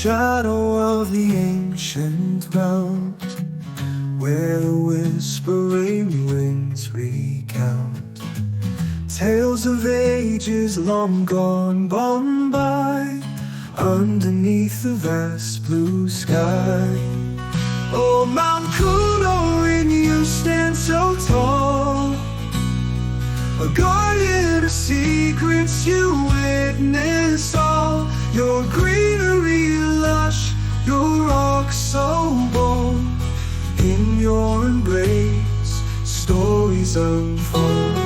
shadow of the ancient mount, where the whispering winds recount tales of ages long gone by, underneath the vast blue sky. Oh, Mount Coonowrin, you stand so tall, a guardian of secrets, you witness all. Your greenery lush, your rocks so bold, in your embrace stories unfold.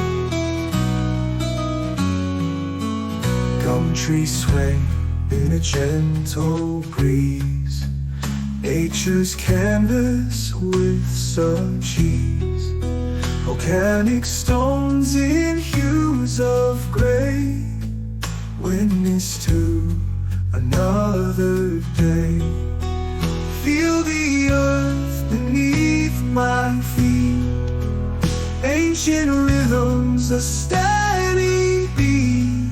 Gum trees sway in a gentle breeze, nature's canvas with such ease. Volcanic stones in hues of gray, witness to another day. Feel the earth beneath my feet, ancient rhythms, a steady beat,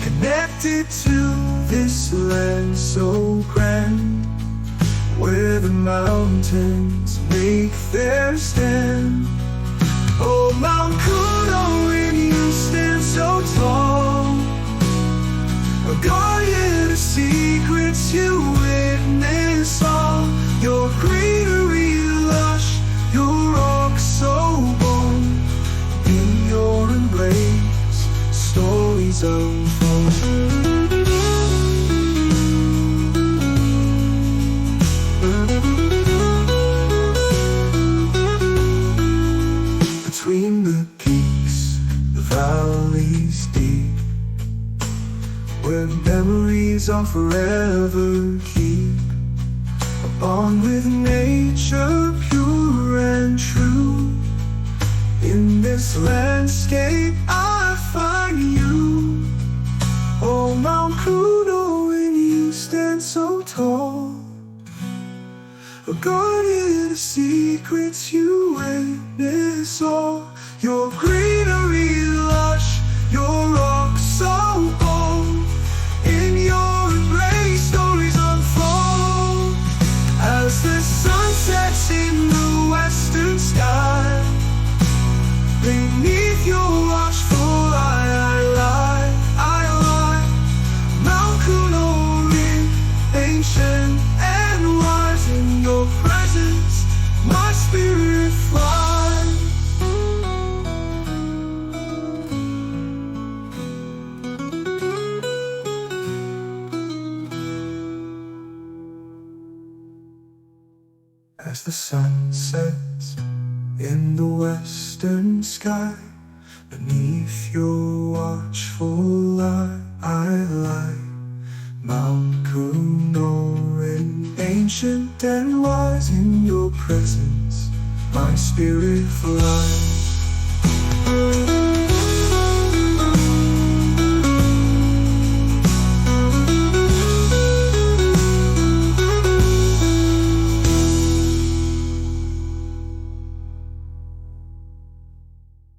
connected to this land so grand, where the mountains make their stand. Oh, Mount Coonowrin, you stand so tall, a guardian of secrets, you witness all. Your greenery lush, your rocks so bold, in your embrace stories unfold. Between the peaks, the valleys deep, where memories are forever keep, a bond with nature pure and true. In this landscape I find you. Oh, Mount Coonowrin, you stand so tall, a guardian of secrets, you witness all. Your greenery lush, your rocks so bold, in your embrace stories unfold. As the sun sets in the western sky, beneath your watchful eye I lie. Mount Coonowrin, ancient and wise, in your presence my spirit flies. As the sun sets in the western sky, beneath your watchful eye I lie. Mount Coonowrin, ancient and wise, in your presence my spirit flies.